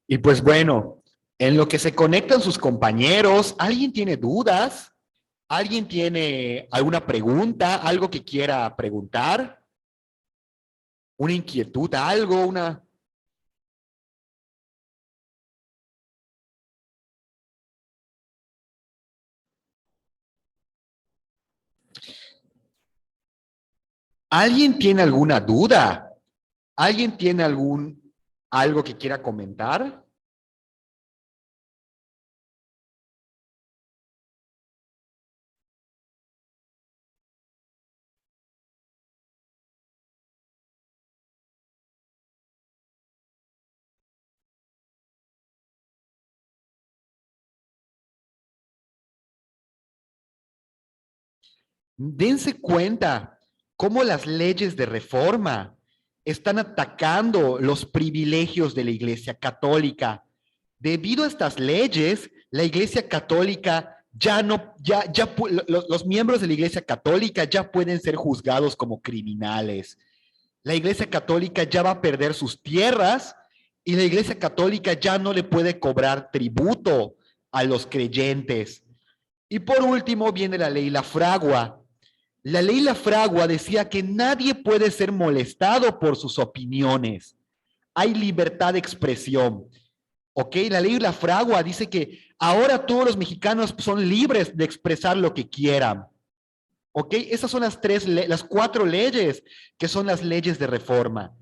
Y pues bueno, en lo que se conectan sus compañeros, ¿alguien tiene dudas? ¿Alguien tiene alguna pregunta? ¿Algo que quiera preguntar? ¿Una inquietud? ¿Algo? ¿Una? ¿Alguien tiene alguna duda? ¿Alguien tiene algo que quiera comentar? Dense cuenta cómo las leyes de reforma están atacando los privilegios de la Iglesia Católica. Debido a estas leyes, la Iglesia Católica ya no, los miembros de la Iglesia Católica ya pueden ser juzgados como criminales. La Iglesia Católica ya va a perder sus tierras y la Iglesia Católica ya no le puede cobrar tributo a los creyentes. Y por último viene la ley La Fragua. La ley La Fragua decía que nadie puede ser molestado por sus opiniones. Hay libertad de expresión. ¿Ok? La ley La Fragua dice que ahora todos los mexicanos son libres de expresar lo que quieran. ¿Ok? Esas son las cuatro leyes que son las leyes de reforma.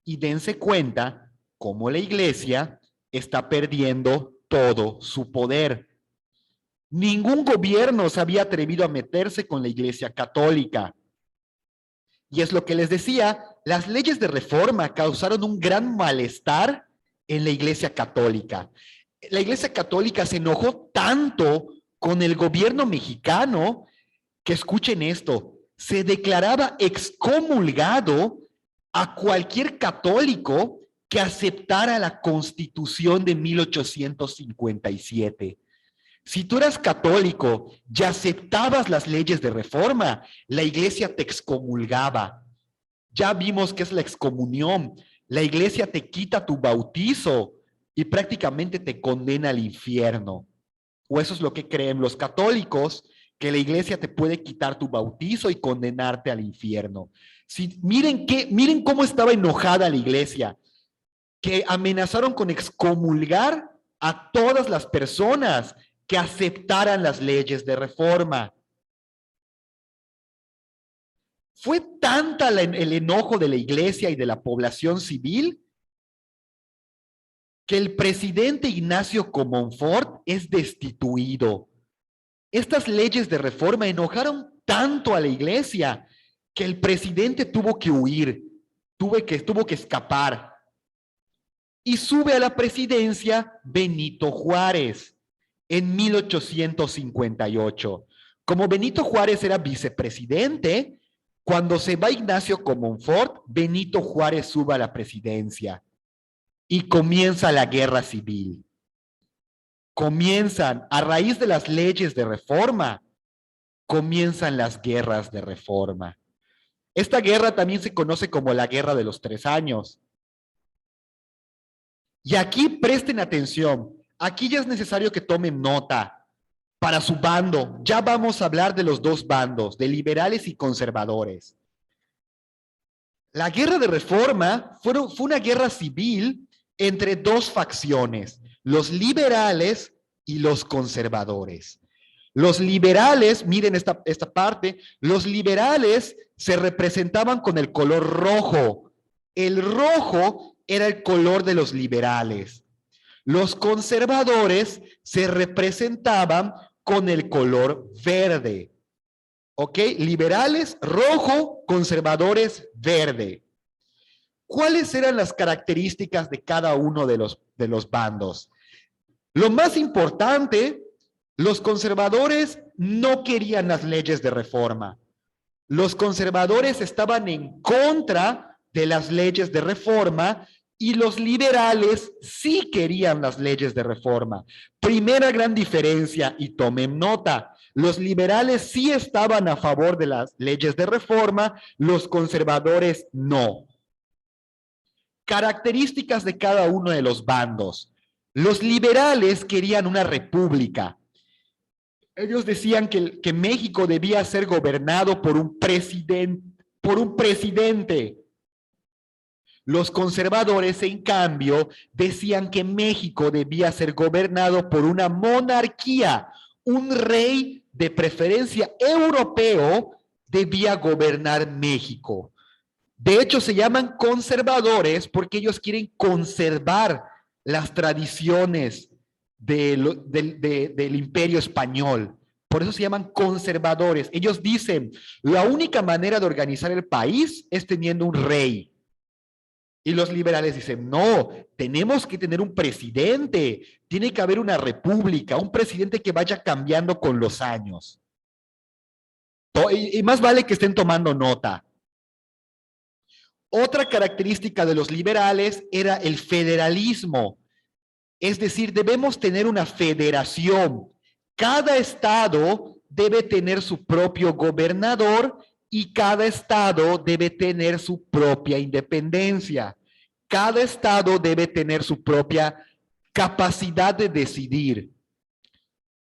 Y dense cuenta cómo la iglesia está perdiendo todo su poder. Ningún gobierno se había atrevido a meterse con la iglesia católica. Y es lo que les decía, las leyes de reforma causaron un gran malestar en la iglesia católica. La iglesia católica se enojó tanto con el gobierno mexicano que escuchen esto, se declaraba excomulgado a cualquier católico que aceptara la Constitución de 1857. Si tú eras católico y aceptabas las leyes de reforma, la iglesia te excomulgaba. Ya vimos qué es la excomunión. La iglesia te quita tu bautizo y prácticamente te condena al infierno. O eso es lo que creen los católicos, que la iglesia te puede quitar tu bautizo y condenarte al infierno. Miren cómo estaba enojada la iglesia, que amenazaron con excomulgar a todas las personas que aceptaran las leyes de reforma. Fue tanta el enojo de la iglesia y de la población civil que el presidente Ignacio Comonfort es destituido. Estas leyes de reforma enojaron tanto a la iglesia que el presidente tuvo que huir, tuvo que escapar. Y sube a la presidencia Benito Juárez en 1858. Como Benito Juárez era vicepresidente, cuando se va Ignacio Comonfort, Benito Juárez sube a la presidencia y comienza la guerra civil. Comienzan, a raíz de las leyes de reforma, comienzan las guerras de reforma. Esta guerra también se conoce como la Guerra de los 3 años. Y aquí presten atención, aquí ya es necesario que tomen nota para su bando. Ya vamos a hablar de los dos bandos, de liberales y conservadores. La Guerra de Reforma fue una guerra civil entre dos facciones, los liberales y los conservadores. Los liberales, miren esta parte, los liberales se representaban con el color rojo. El rojo era el color de los liberales. Los conservadores se representaban con el color verde. ¿Ok? Liberales, rojo, conservadores, verde. ¿Cuáles eran las características de cada uno de los bandos? Lo más importante, los conservadores no querían las leyes de reforma. Los conservadores estaban en contra de las leyes de reforma y los liberales sí querían las leyes de reforma. Primera gran diferencia, y tomen nota, los liberales sí estaban a favor de las leyes de reforma, los conservadores no. Características de cada uno de los bandos. Los liberales querían una república. Ellos decían que México debía ser gobernado por un presidente. Los conservadores, en cambio, decían que México debía ser gobernado por una monarquía. Un rey, de preferencia europeo, debía gobernar México. De hecho, se llaman conservadores porque ellos quieren conservar las tradiciones del imperio español. Por eso se llaman conservadores. Ellos dicen, la única manera de organizar el país es teniendo un rey. Y los liberales dicen, no, tenemos que tener un presidente, tiene que haber una república, un presidente que vaya cambiando con los años. Y más vale que estén tomando nota. Otra característica de los liberales era el federalismo. Es decir, debemos tener una federación. Cada estado debe tener su propio gobernador y cada estado debe tener su propia independencia. Cada estado debe tener su propia capacidad de decidir.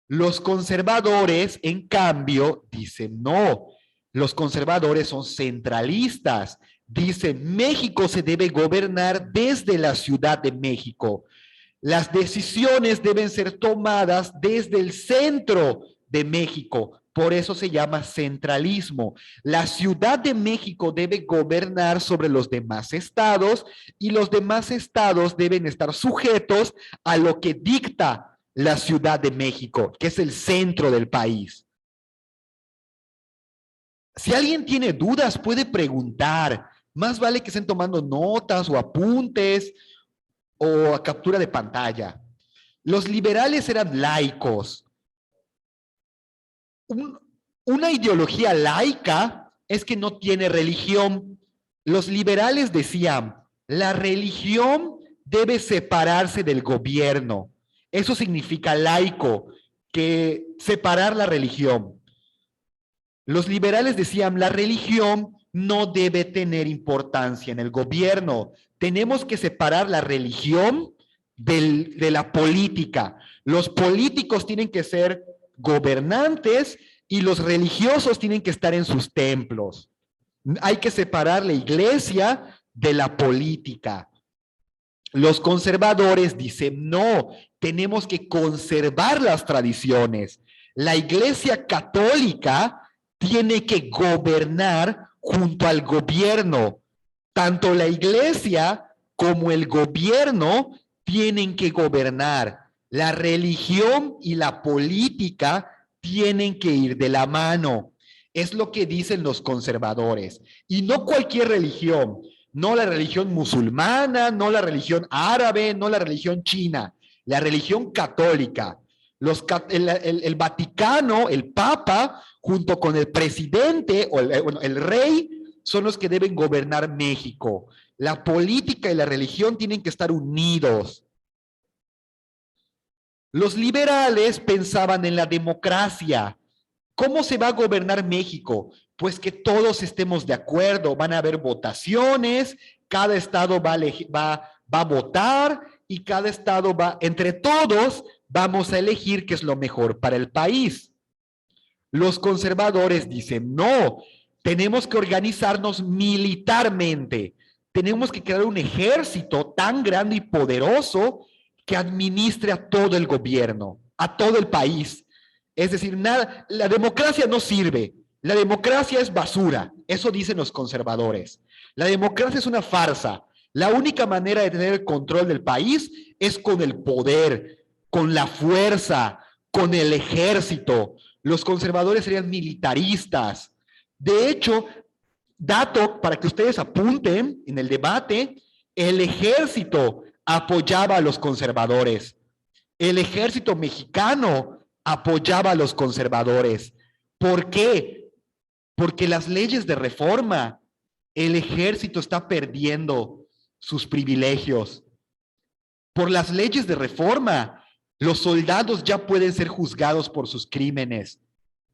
Los conservadores, en cambio, dicen no. Los conservadores son centralistas. Dicen, México se debe gobernar desde la Ciudad de México. Las decisiones deben ser tomadas desde el centro de México. Por eso se llama centralismo. La Ciudad de México debe gobernar sobre los demás estados y los demás estados deben estar sujetos a lo que dicta la Ciudad de México, que es el centro del país. Si alguien tiene dudas, puede preguntar. Más vale que estén tomando notas o apuntes o a captura de pantalla. Los liberales eran laicos. Una ideología laica es que no tiene religión. Los liberales decían, la religión debe separarse del gobierno. Eso significa laico, que separar la religión. Los liberales decían, la religión no debe tener importancia en el gobierno. Tenemos que separar la religión de la política. Los políticos tienen que ser gobernantes y los religiosos tienen que estar en sus templos. Hay que separar la iglesia de la política. Los conservadores dicen, no, tenemos que conservar las tradiciones. La iglesia católica tiene que gobernar junto al gobierno. Tanto la iglesia como el gobierno tienen que gobernar. La religión y la política tienen que ir de la mano. Es lo que dicen los conservadores. Y no cualquier religión. No la religión musulmana, no la religión árabe, no la religión china. La religión católica. El Vaticano, el Papa, junto con el presidente o el rey, son los que deben gobernar México. La política y la religión tienen que estar unidos. Los liberales pensaban en la democracia. ¿Cómo se va a gobernar México? Pues que todos estemos de acuerdo. Van a haber votaciones, cada estado va a votar y cada estado entre todos vamos a elegir qué es lo mejor para el país. Los conservadores dicen, no, tenemos que organizarnos militarmente. Tenemos que crear un ejército tan grande y poderoso que administre a todo el gobierno, a todo el país. Es decir, nada, la democracia no sirve. La democracia es basura. Eso dicen los conservadores. La democracia es una farsa. La única manera de tener el control del país es con el poder, con la fuerza, con el ejército. Los conservadores serían militaristas. De hecho, dato para que ustedes apunten en el debate, el ejército apoyaba a los conservadores. El ejército mexicano apoyaba a los conservadores. ¿Por qué? Porque las leyes de reforma, el ejército está perdiendo sus privilegios. Por las leyes de reforma, los soldados ya pueden ser juzgados por sus crímenes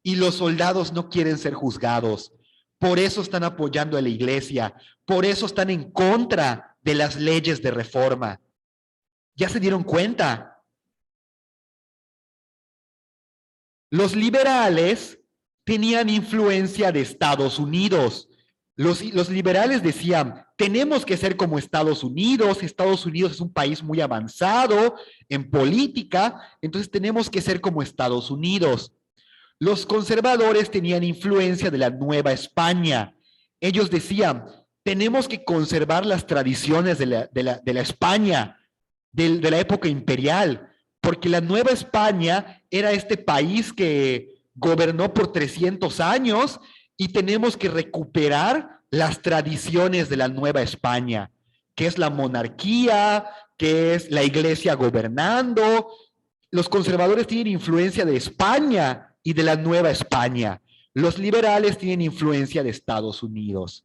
y los soldados no quieren ser juzgados. Por eso están apoyando a la iglesia, por eso están en contra de las leyes de reforma. ¿Ya se dieron cuenta? Los liberales tenían influencia de Estados Unidos. Los liberales decían, tenemos que ser como Estados Unidos es un país muy avanzado en política, entonces tenemos que ser como Estados Unidos. Los conservadores tenían influencia de la Nueva España. Ellos decían, tenemos que conservar las tradiciones de la España, de la época imperial, porque la Nueva España era este país que gobernó por 300 años y tenemos que recuperar las tradiciones de la Nueva España, que es la monarquía, que es la iglesia gobernando. Los conservadores tienen influencia de España y de la Nueva España. Los liberales tienen influencia de Estados Unidos.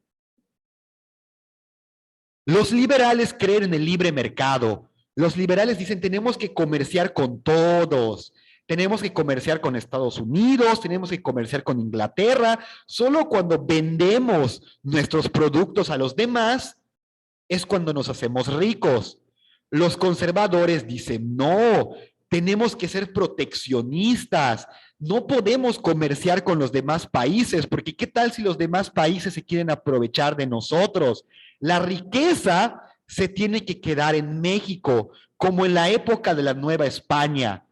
Los liberales creen en el libre mercado. Los liberales dicen, tenemos que comerciar con todos. Tenemos que comerciar con Estados Unidos, tenemos que comerciar con Inglaterra. Solo cuando vendemos nuestros productos a los demás es cuando nos hacemos ricos. Los conservadores dicen, no, tenemos que ser proteccionistas. No podemos comerciar con los demás países, porque ¿qué tal si los demás países se quieren aprovechar de nosotros? La riqueza se tiene que quedar en México, como en la época de la Nueva España.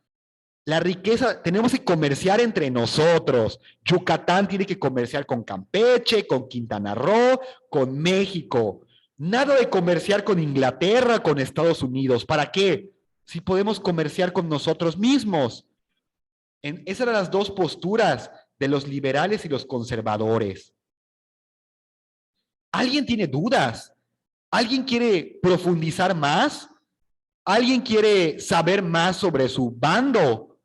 La riqueza, tenemos que comerciar entre nosotros. Yucatán tiene que comerciar con Campeche, con Quintana Roo, con México. Nada de comerciar con Inglaterra, con Estados Unidos. ¿Para qué? Si podemos comerciar con nosotros mismos. Esas eran las dos posturas de los liberales y los conservadores. ¿Alguien tiene dudas? ¿Alguien quiere profundizar más? ¿Alguien quiere saber más sobre su bando?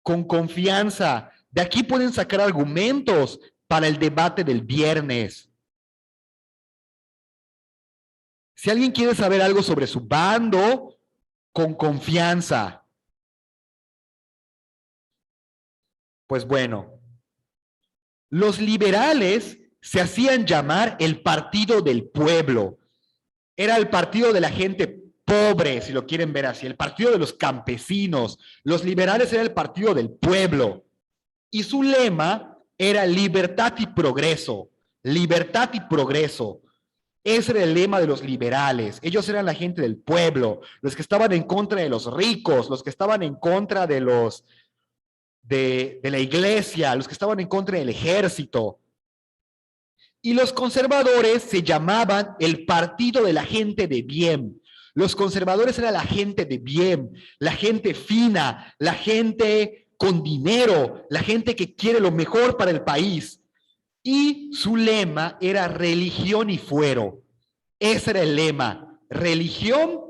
Con confianza. De aquí pueden sacar argumentos para el debate del viernes. Si alguien quiere saber algo sobre su bando, con confianza. Pues bueno, los liberales se hacían llamar el partido del pueblo. Era el partido de la gente pobre, si lo quieren ver así, el partido de los campesinos. Los liberales era el partido del pueblo. Y su lema era libertad y progreso. Libertad y progreso. Ese era el lema de los liberales. Ellos eran la gente del pueblo, los que estaban en contra de los ricos, los que estaban en contra de los de la iglesia, los que estaban en contra del ejército. Y los conservadores se llamaban el partido de la gente de bien. Los conservadores eran la gente de bien, la gente fina, la gente con dinero, la gente que quiere lo mejor para el país. Y su lema era religión y fuero. Ese era el lema, religión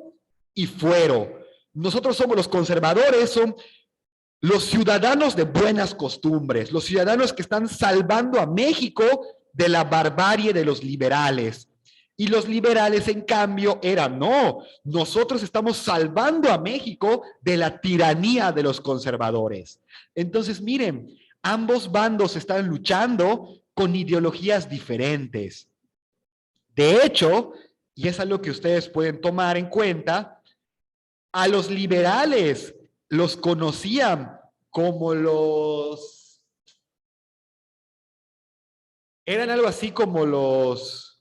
y fuero. Nosotros somos los conservadores, son los ciudadanos de buenas costumbres, los ciudadanos que están salvando a México de la barbarie de los liberales. Y los liberales, en cambio, eran, no, nosotros estamos salvando a México de la tiranía de los conservadores. Entonces, miren, ambos bandos están luchando con ideologías diferentes. De hecho, y es algo que ustedes pueden tomar en cuenta, a los liberales los conocían como eran algo así como los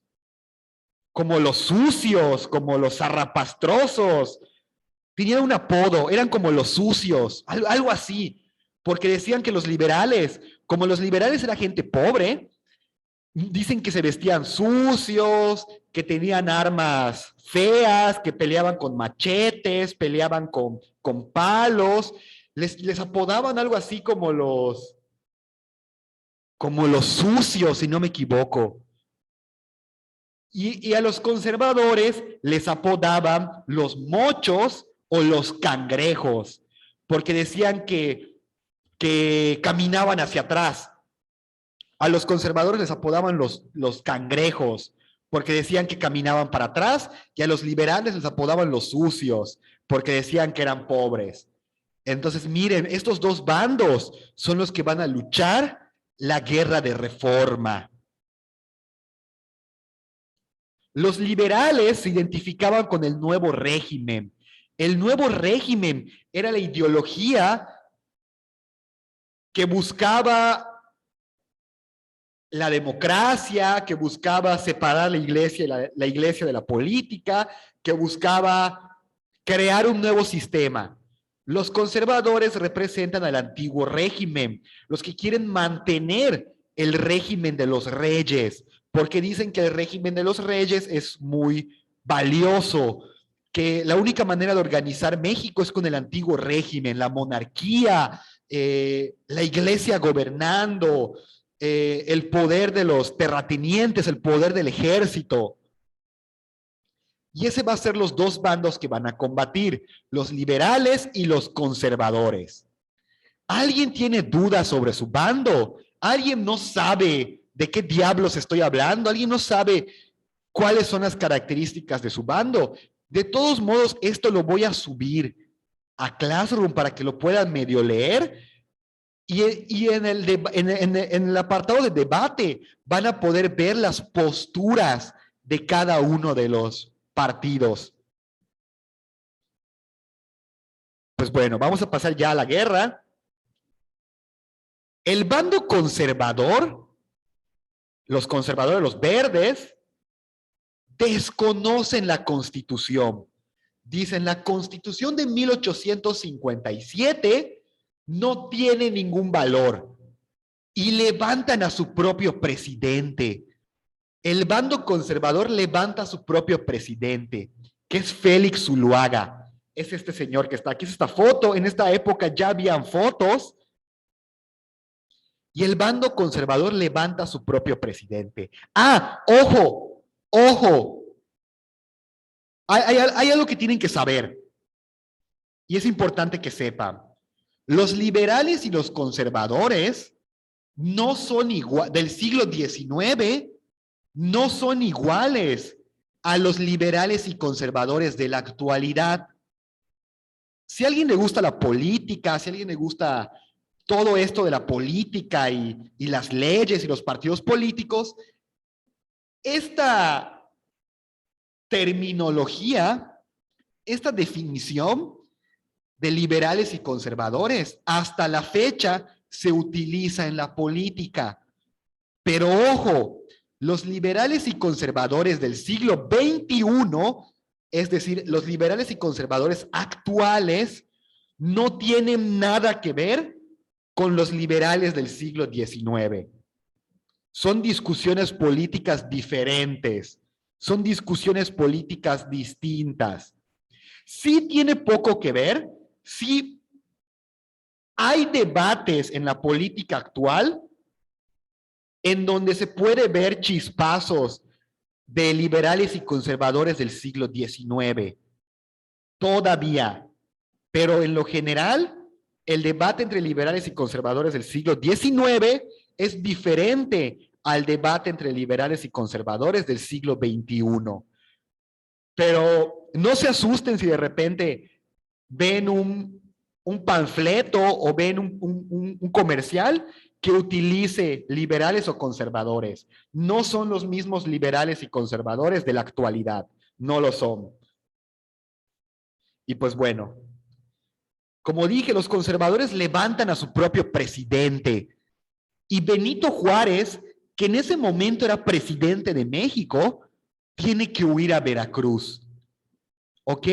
sucios, como los zarrapastrosos. Tenían un apodo, eran como los sucios, algo así, porque decían que los liberales, como los liberales era gente pobre, dicen que se vestían sucios, que tenían armas feas, que peleaban con machetes, peleaban con palos, les apodaban algo así como los sucios, si no me equivoco. Y a los conservadores les apodaban los mochos o los cangrejos, porque decían que caminaban hacia atrás. A los conservadores les apodaban los cangrejos, porque decían que caminaban para atrás, y a los liberales les apodaban los sucios, porque decían que eran pobres. Entonces, miren, estos dos bandos son los que van a luchar la guerra de reforma. Los liberales se identificaban con el nuevo régimen. El nuevo régimen era la ideología que buscaba la democracia, que buscaba separar la iglesia de la política, que buscaba crear un nuevo sistema. Los conservadores representan al antiguo régimen, los que quieren mantener el régimen de los reyes, porque dicen que el régimen de los reyes es muy valioso, que la única manera de organizar México es con el antiguo régimen, la monarquía, la iglesia gobernando, el poder de los terratenientes, el poder del ejército. Y ese va a ser los dos bandos que van a combatir, los liberales y los conservadores. ¿Alguien tiene dudas sobre su bando? ¿Alguien no sabe de qué diablos estoy hablando? ¿Alguien no sabe cuáles son las características de su bando? De todos modos, esto lo voy a subir a Classroom para que lo puedan medio leer. Y en el apartado de debate van a poder ver las posturas de cada uno de los partidos. Pues bueno, vamos a pasar ya a la guerra. El bando conservador, los conservadores, los verdes, desconocen la Constitución. Dicen, la Constitución de 1857 no tiene ningún valor y levantan a su propio presidente. El bando conservador levanta a su propio presidente, que es Félix Zuluaga. Es este señor que está aquí, es esta foto. En esta época ya habían fotos. Y el bando conservador levanta a su propio presidente. ¡Ah! ¡Ojo! ¡Ojo! Hay algo que tienen que saber. Y es importante que sepan. Los liberales y los conservadores no son igual, del siglo XIX, no son iguales a los liberales y conservadores de la actualidad. Si a alguien le gusta la política, si a alguien le gusta todo esto de la política y las leyes y los partidos políticos, esta terminología, esta definición de liberales y conservadores, hasta la fecha se utiliza en la política. Pero ojo, los liberales y conservadores del siglo XXI, es decir, los liberales y conservadores actuales, no tienen nada que ver con los liberales del siglo XIX. Son discusiones políticas diferentes, son discusiones políticas distintas. Sí tiene poco que ver. Sí, hay debates en la política actual en donde se puede ver chispazos de liberales y conservadores del siglo XIX. Todavía. Pero en lo general, el debate entre liberales y conservadores del siglo XIX es diferente al debate entre liberales y conservadores del siglo XXI. Pero no se asusten si de repente ven un panfleto o ven un comercial que utilice liberales o conservadores. No son los mismos liberales y conservadores de la actualidad. No lo son. Y pues bueno, como dije, los conservadores levantan a su propio presidente. Y Benito Juárez, que en ese momento era presidente de México, tiene que huir a Veracruz. ¿Ok?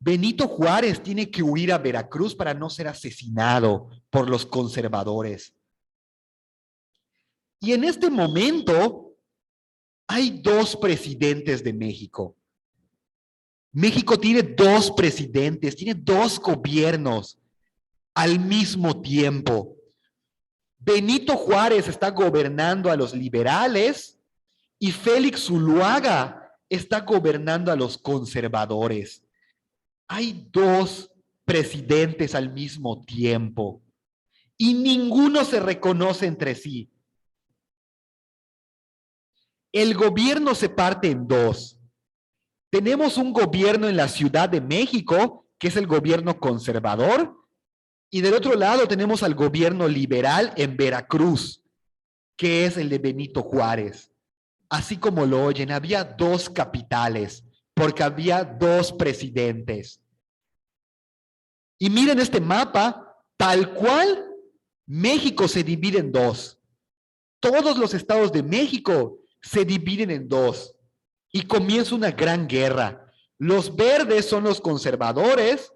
Benito Juárez tiene que huir a Veracruz para no ser asesinado por los conservadores. Y en este momento hay dos presidentes de México. México tiene dos presidentes, tiene dos gobiernos al mismo tiempo. Benito Juárez está gobernando a los liberales y Félix Zuluaga está gobernando a los conservadores. Hay dos presidentes al mismo tiempo y ninguno se reconoce entre sí. El gobierno se parte en dos. Tenemos un gobierno en la Ciudad de México, que es el gobierno conservador, y del otro lado tenemos al gobierno liberal en Veracruz, que es el de Benito Juárez. Así como lo oyen, había dos capitales, porque había dos presidentes. Y miren este mapa, tal cual, México se divide en dos. Todos los estados de México se dividen en dos. Y comienza una gran guerra. Los verdes son los conservadores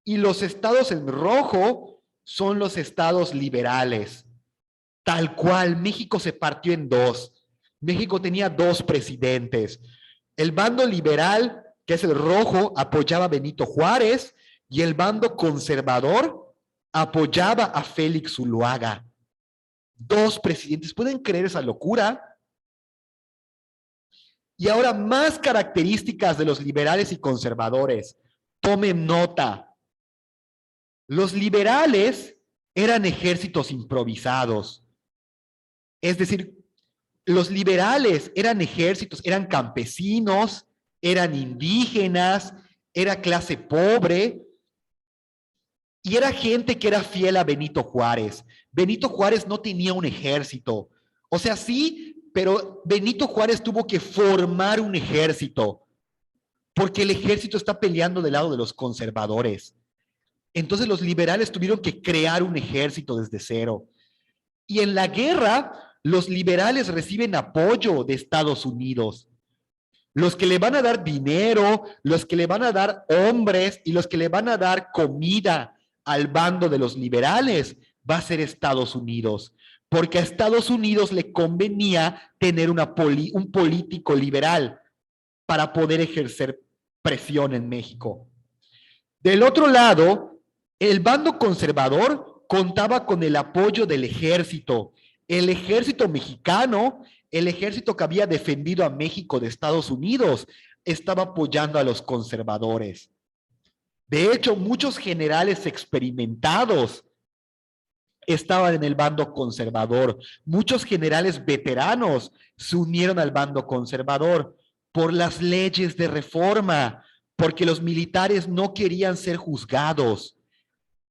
y los estados en rojo son los estados liberales. Tal cual, México se partió en dos. México tenía dos presidentes. El bando liberal, que es el rojo, apoyaba a Benito Juárez y el bando conservador apoyaba a Félix Zuluaga. Dos presidentes. ¿Pueden creer esa locura? Y ahora más características de los liberales y conservadores. Tomen nota. Los liberales eran ejércitos improvisados. Es decir, los liberales eran ejércitos, eran campesinos, eran indígenas, era clase pobre y era gente que era fiel a Benito Juárez. Benito Juárez no tenía un ejército. O sea, sí, pero Benito Juárez tuvo que formar un ejército porque el ejército está peleando del lado de los conservadores. Entonces los liberales tuvieron que crear un ejército desde cero. Y en la guerra, los liberales reciben apoyo de Estados Unidos. Los que le van a dar dinero, los que le van a dar hombres y los que le van a dar comida al bando de los liberales va a ser Estados Unidos. Porque a Estados Unidos le convenía tener un político liberal para poder ejercer presión en México. Del otro lado, el bando conservador contaba con el apoyo del ejército. El ejército mexicano, el ejército que había defendido a México de Estados Unidos, estaba apoyando a los conservadores. De hecho, muchos generales experimentados estaban en el bando conservador. Muchos generales veteranos se unieron al bando conservador por las leyes de reforma, porque los militares no querían ser juzgados.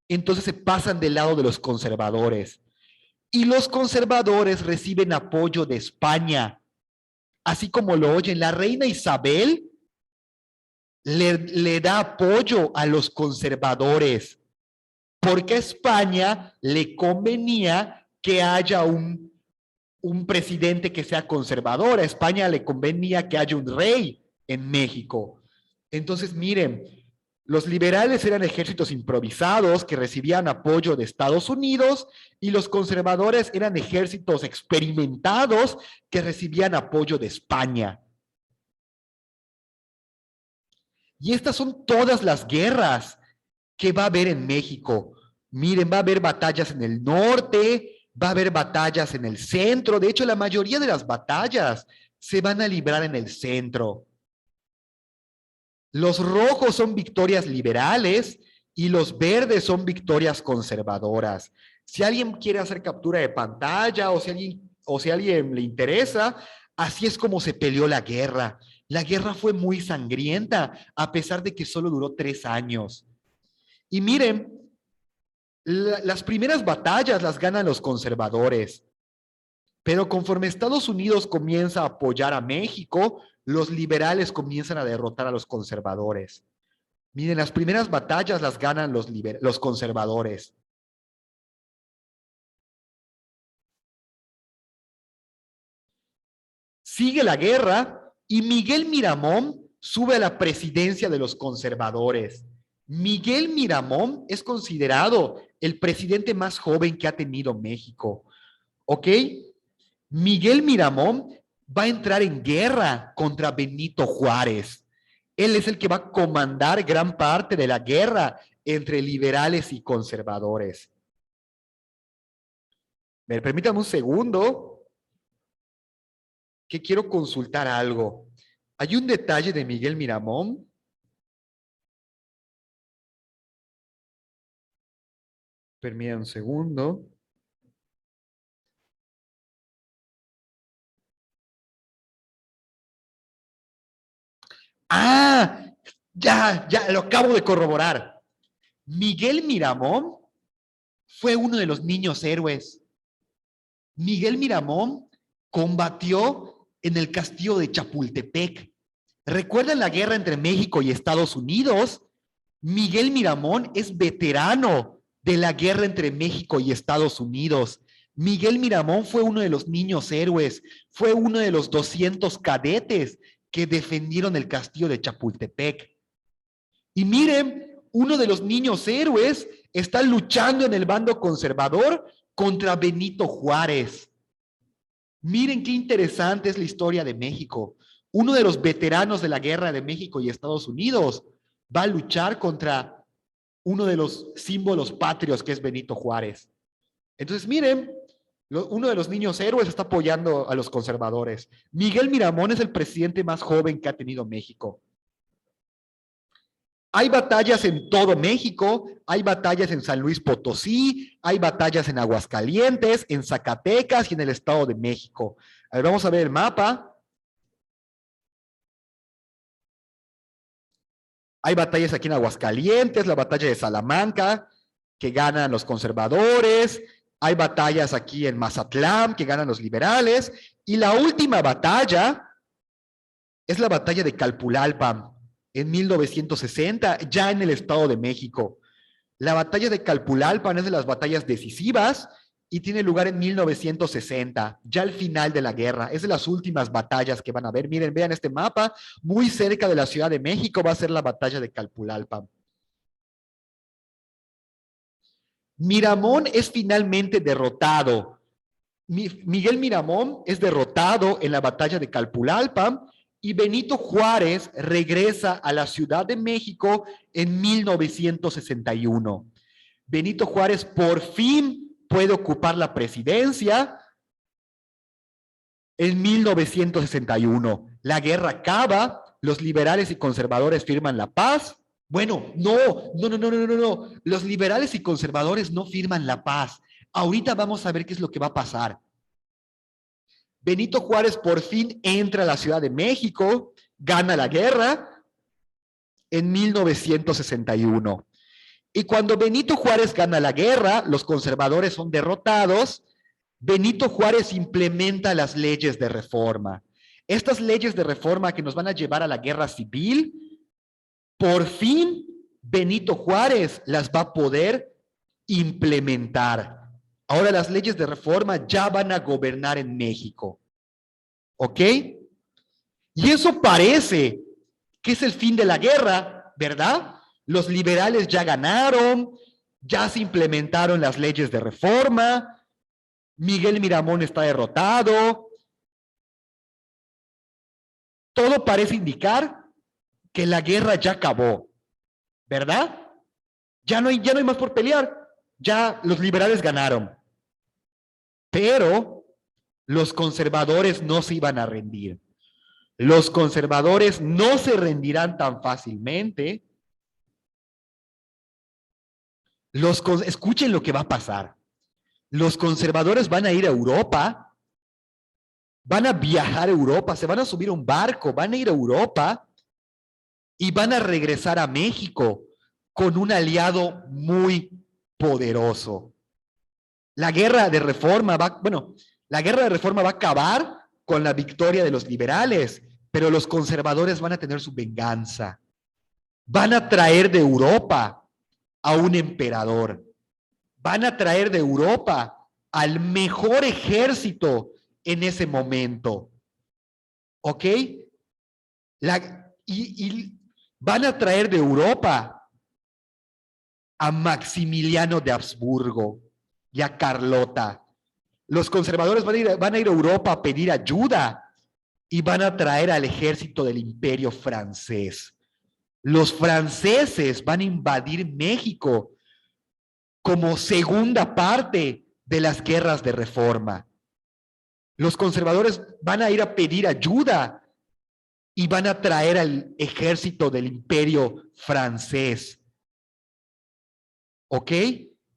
Entonces se pasan del lado de los conservadores. Y los conservadores reciben apoyo de España. Así como lo oyen, la reina Isabel le da apoyo a los conservadores, porque a España le convenía que haya un presidente que sea conservador. A España le convenía que haya un rey en México. Entonces, miren, los liberales eran ejércitos improvisados que recibían apoyo de Estados Unidos y los conservadores eran ejércitos experimentados que recibían apoyo de España. Y estas son todas las guerras que va a haber en México. Miren, va a haber batallas en el norte, va a haber batallas en el centro. De hecho, la mayoría de las batallas se van a librar en el centro. Los rojos son victorias liberales y los verdes son victorias conservadoras. Si alguien quiere hacer captura de pantalla o si a alguien le interesa, así es como se peleó la guerra. La guerra fue muy sangrienta, a pesar de que solo duró 3 años. Y miren, las primeras batallas las ganan los conservadores, pero conforme Estados Unidos comienza a apoyar a México, los liberales comienzan a derrotar a los conservadores. Miren, las primeras batallas las ganan los conservadores. Sigue la guerra y Miguel Miramón sube a la presidencia de los conservadores. Miguel Miramón es considerado el presidente más joven que ha tenido México. ¿Ok? Miguel Miramón va a entrar en guerra contra Benito Juárez. Él es el que va a comandar gran parte de la guerra entre liberales y conservadores. Permítame un segundo, que quiero consultar algo. Hay un detalle de Miguel Miramón. Permítame un segundo. Ah, ya, lo acabo de corroborar. Miguel Miramón fue uno de los niños héroes. Miguel Miramón combatió en el castillo de Chapultepec. ¿Recuerdan la guerra entre México y Estados Unidos? Miguel Miramón es veterano de la guerra entre México y Estados Unidos. Miguel Miramón fue uno de los niños héroes, fue uno de los 200 cadetes que defendieron el castillo de Chapultepec. Y miren, uno de los niños héroes está luchando en el bando conservador contra Benito Juárez. Miren qué interesante es la historia de México. Uno de los veteranos de la guerra de México y Estados Unidos va a luchar contra uno de los símbolos patrios que es Benito Juárez. Entonces, miren, uno de los niños héroes está apoyando a los conservadores. Miguel Miramón es el presidente más joven que ha tenido México. Hay batallas en todo México, hay batallas en San Luis Potosí, hay batallas en Aguascalientes, en Zacatecas y en el Estado de México. A ver, vamos a ver el mapa. Hay batallas aquí en Aguascalientes, la batalla de Salamanca, que ganan los conservadores. Hay batallas aquí en Mazatlán, que ganan los liberales. Y la última batalla es la batalla de Calpulalpan, en 1960, ya en el Estado de México. La batalla de Calpulalpan es de las batallas decisivas y tiene lugar en 1960, ya al final de la guerra. Es de las últimas batallas que van a ver. Miren, vean este mapa, muy cerca de la Ciudad de México va a ser la batalla de Calpulalpan. Miramón es finalmente derrotado. Miguel Miramón es derrotado en la batalla de Calpulalpan y Benito Juárez regresa a la Ciudad de México en 1961. Benito Juárez por fin puede ocupar la presidencia en 1961. La guerra acaba, los liberales y conservadores firman la paz. Bueno, no. Los liberales y conservadores no firman la paz. Ahorita vamos a ver qué es lo que va a pasar. Benito Juárez por fin entra a la Ciudad de México, gana la guerra en 1961. Y cuando Benito Juárez gana la guerra, los conservadores son derrotados, Benito Juárez implementa las leyes de reforma. Estas leyes de reforma que nos van a llevar a la guerra civil, por fin Benito Juárez las va a poder implementar. Ahora las leyes de reforma ya van a gobernar en México. ¿Ok? Y eso parece que es el fin de la guerra, ¿verdad? Los liberales ya ganaron, ya se implementaron las leyes de reforma, Miguel Miramón está derrotado. Todo parece indicar que la guerra ya acabó, ¿verdad? Ya no hay más por pelear, ya los liberales ganaron. Pero los conservadores no se iban a rendir. Los conservadores no se rendirán tan fácilmente. Escuchen lo que va a pasar. Los conservadores van a ir a Europa, van a viajar a Europa, se van a subir a un barco, van a ir a Europa y van a regresar a México con un aliado muy poderoso. La guerra de reforma la guerra de reforma va a acabar con la victoria de los liberales, pero los conservadores van a tener su venganza. Van a traer de Europa a un emperador. Van a traer de Europa al mejor ejército en ese momento. ¿Ok? Y van a traer de Europa a Maximiliano de Habsburgo y a Carlota. Los conservadores van a ir a Europa a pedir ayuda y van a traer al ejército del Imperio francés. Los franceses van a invadir México como segunda parte de las guerras de reforma. Los conservadores van a ir a pedir ayuda y van a traer al ejército del Imperio francés. ¿Ok?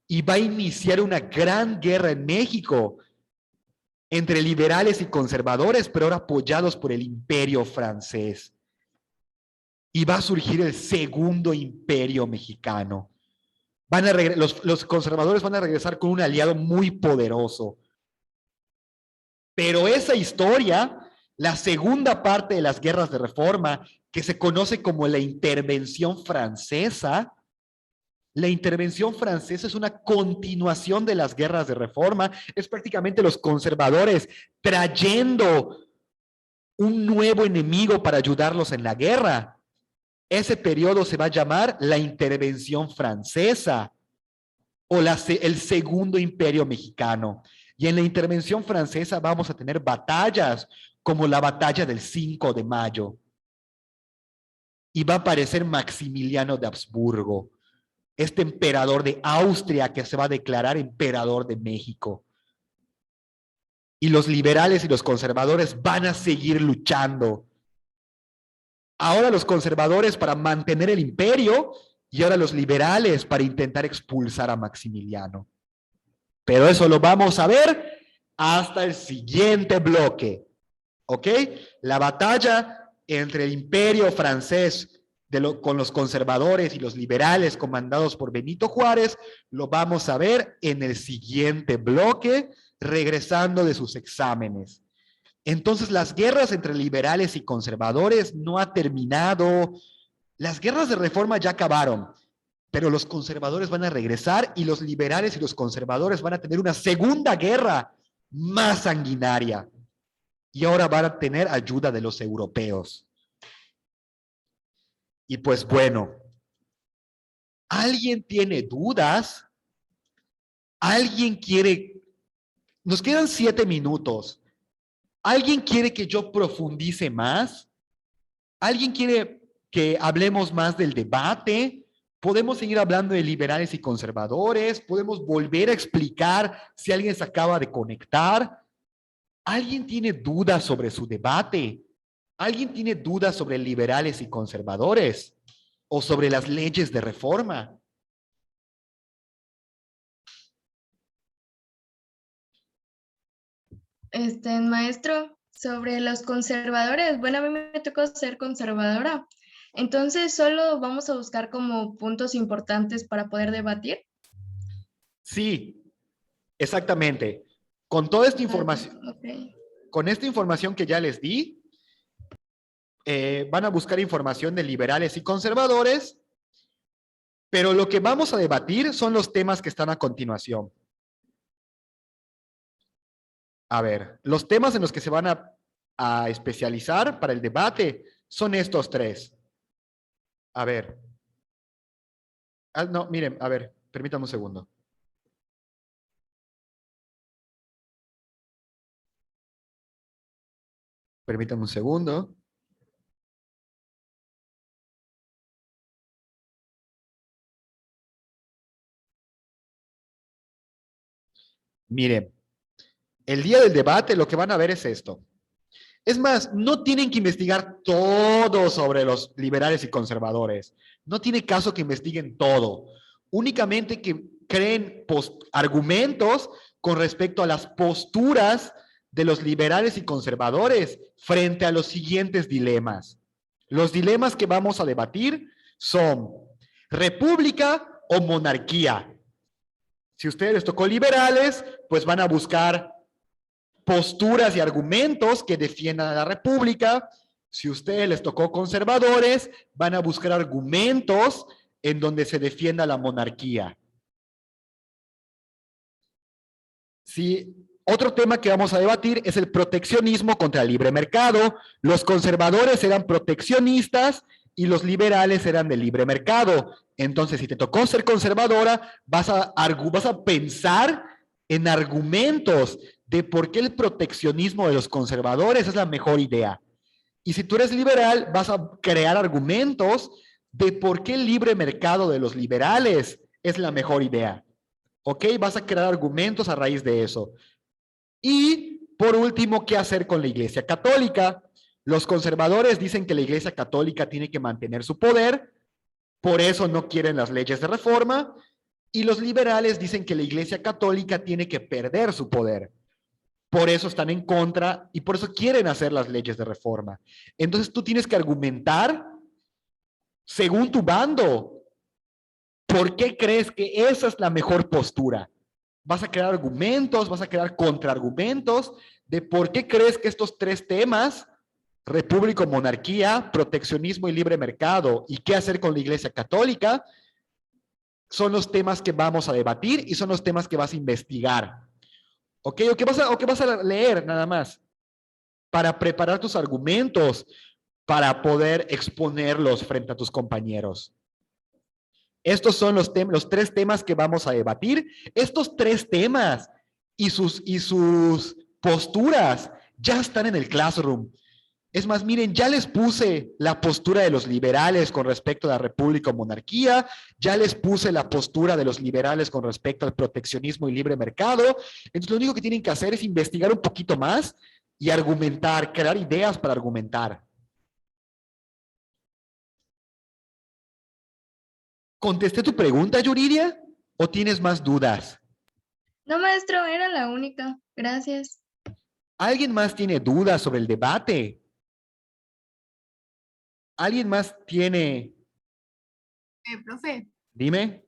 Y va a iniciar una gran guerra en México entre liberales y conservadores, pero ahora apoyados por el Imperio francés. Y va a surgir el segundo imperio mexicano. Los conservadores van a regresar con un aliado muy poderoso. Pero esa historia La segunda parte de las guerras de reforma, que se conoce como la intervención francesa. La intervención francesa es una continuación de las guerras de reforma, es prácticamente los conservadores trayendo un nuevo enemigo para ayudarlos en la guerra. Ese periodo se va a llamar la intervención francesa o el segundo imperio mexicano. Y en la intervención francesa vamos a tener batallas como la batalla del 5 de mayo. Y va a aparecer Maximiliano de Habsburgo, este emperador de Austria que se va a declarar emperador de México. Y los liberales y los conservadores van a seguir luchando. Ahora los conservadores para mantener el imperio y ahora los liberales para intentar expulsar a Maximiliano. Pero eso lo vamos a ver hasta el siguiente bloque. ¿Ok? La batalla entre el imperio francés con los conservadores y los liberales comandados por Benito Juárez, lo vamos a ver en el siguiente bloque, regresando de sus exámenes. Entonces, las guerras entre liberales y conservadores no ha terminado. Las guerras de reforma ya acabaron, pero los conservadores van a regresar y los liberales y los conservadores van a tener una segunda guerra más sanguinaria. Y ahora van a tener ayuda de los europeos. Y pues bueno, ¿alguien tiene dudas? ¿Alguien quiere? Nos quedan 7 minutos. ¿Alguien quiere que yo profundice más? ¿Alguien quiere que hablemos más del debate? Podemos seguir hablando de liberales y conservadores. Podemos volver a explicar si alguien se acaba de conectar. ¿Alguien tiene dudas sobre su debate? ¿Alguien tiene dudas sobre liberales y conservadores? ¿O sobre las leyes de reforma? Maestro, sobre los conservadores, bueno, a mí me tocó ser conservadora, entonces solo vamos a buscar como puntos importantes para poder debatir. Sí, exactamente. Con toda esta Ah, información, ok. con esta información que ya les di, van a buscar información de liberales y conservadores, pero lo que vamos a debatir son los temas que están a continuación. A ver, los temas en los que se van a especializar para el debate son estos tres. A ver. No, miren, a ver, permítanme un segundo. Permítanme un segundo. Miren, el día del debate lo que van a ver es esto. Es más, no tienen que investigar todo sobre los liberales y conservadores. No tiene caso que investiguen todo. Únicamente que creen argumentos con respecto a las posturas de los liberales y conservadores frente a los siguientes dilemas. Los dilemas que vamos a debatir son república o monarquía. Si a ustedes les tocó liberales, pues van a buscar posturas y argumentos que defiendan a la república. Si a ustedes les tocó conservadores, van a buscar argumentos en donde se defienda la monarquía. Si otro tema que vamos a debatir es el proteccionismo contra el libre mercado. Los conservadores eran proteccionistas y los liberales eran de libre mercado. Entonces, si te tocó ser conservadora, vas a pensar en argumentos de por qué el proteccionismo de los conservadores es la mejor idea. Y si tú eres liberal, vas a crear argumentos de por qué el libre mercado de los liberales es la mejor idea. ¿Ok? Vas a crear argumentos a raíz de eso. Y por último, ¿qué hacer con la Iglesia Católica? Los conservadores dicen que la Iglesia Católica tiene que mantener su poder, por eso no quieren las leyes de reforma, y los liberales dicen que la Iglesia Católica tiene que perder su poder. Por eso están en contra y por eso quieren hacer las leyes de reforma. Entonces tú tienes que argumentar según tu bando. ¿Por qué crees que esa es la mejor postura? vas a crear argumentos, vas a crear contraargumentos de por qué crees que estos tres temas, república, monarquía, proteccionismo y libre mercado, y qué hacer con la Iglesia Católica, son los temas que vamos a debatir y son los temas que vas a investigar. ¿Ok? O que vas a leer nada más para preparar tus argumentos, para poder exponerlos frente a tus compañeros. Estos son los tres temas que vamos a debatir. Estos tres temas y sus posturas ya están en el Classroom. Es más, miren, ya les puse la postura de los liberales con respecto a la república o monarquía, ya les puse la postura de los liberales con respecto al proteccionismo y libre mercado. Entonces, lo único que tienen que hacer es investigar un poquito más y argumentar, crear ideas para argumentar. ¿Contesté tu pregunta, Yuridia? ¿O tienes más dudas? No, maestro, era la única. Gracias. ¿Alguien más tiene dudas sobre el debate? ¿Alguien más tiene? Profe, Dime.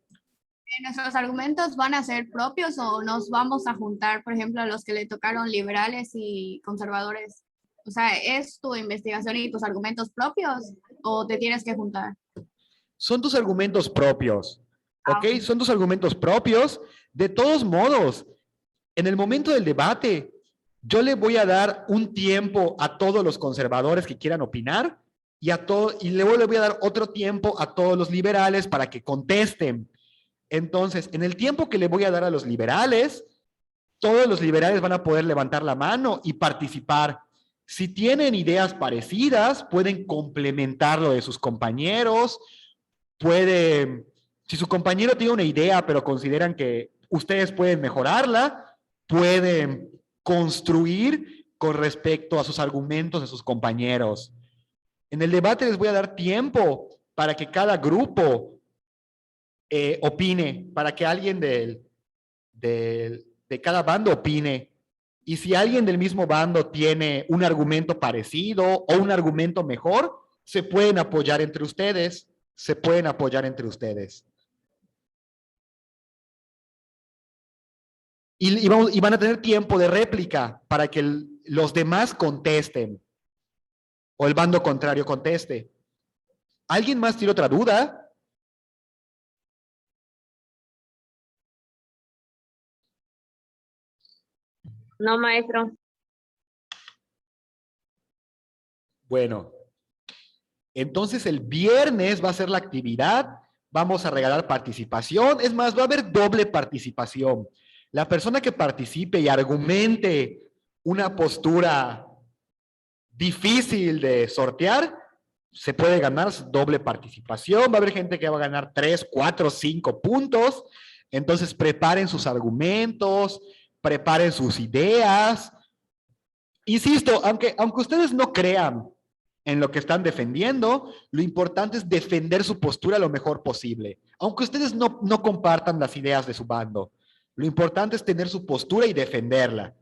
¿nuestros argumentos van a ser propios o nos vamos a juntar, por ejemplo, a los que le tocaron liberales y conservadores? O sea, ¿es tu investigación y tus argumentos propios o te tienes que juntar? Son tus argumentos propios, ¿ok? Ok. Son tus argumentos propios. De todos modos, en el momento del debate, yo le voy a dar un tiempo a todos los conservadores que quieran opinar y luego le voy a dar otro tiempo a todos los liberales para que contesten. Entonces, en el tiempo que le voy a dar a los liberales, todos los liberales van a poder levantar la mano y participar. Si tienen ideas parecidas, pueden complementar lo de sus compañeros, si su compañero tiene una idea, pero consideran que ustedes pueden mejorarla, pueden construir con respecto a sus argumentos de sus compañeros. En el debate les voy a dar tiempo para que cada grupo opine, para que alguien de cada bando opine. Y si alguien del mismo bando tiene un argumento parecido o un argumento mejor, se pueden apoyar entre ustedes. Se pueden apoyar entre ustedes. Y van a tener tiempo de réplica para que los demás contesten o el bando contrario conteste. ¿Alguien más tiene otra duda? No, maestro. Bueno, entonces el viernes va a ser la actividad. Vamos a regalar participación. Es más, va a haber doble participación. La persona que participe y argumente una postura difícil de sortear, se puede ganar doble participación. Va a haber gente que va a ganar 3, 4, 5 puntos. Entonces preparen sus argumentos, preparen sus ideas. Insisto, aunque ustedes no crean en lo que están defendiendo, lo importante es defender su postura lo mejor posible. Aunque ustedes no compartan las ideas de su bando, lo importante es tener su postura y defenderla.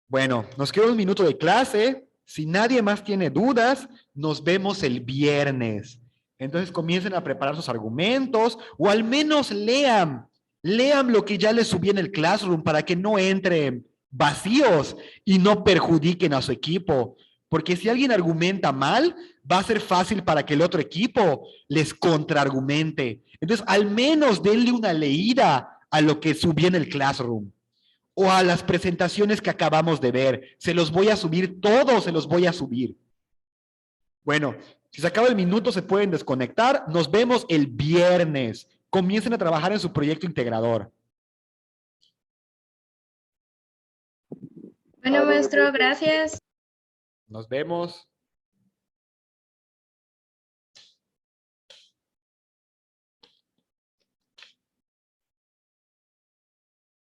Bueno, nos queda un minuto de clase. Si nadie más tiene dudas, nos vemos el viernes. Entonces comiencen a preparar sus argumentos o al menos lean lo que ya les subí en el Classroom para que no entren vacíos y no perjudiquen a su equipo. Porque si alguien argumenta mal, va a ser fácil para que el otro equipo les contraargumente. Entonces, al menos denle una leída a lo que subí en el Classroom o a las presentaciones que acabamos de ver. Se los voy a subir, todos se los voy a subir. Bueno, si se acaba el minuto se pueden desconectar. Nos vemos el viernes. Comiencen a trabajar en su proyecto integrador. Bueno, maestro, gracias. Nos vemos.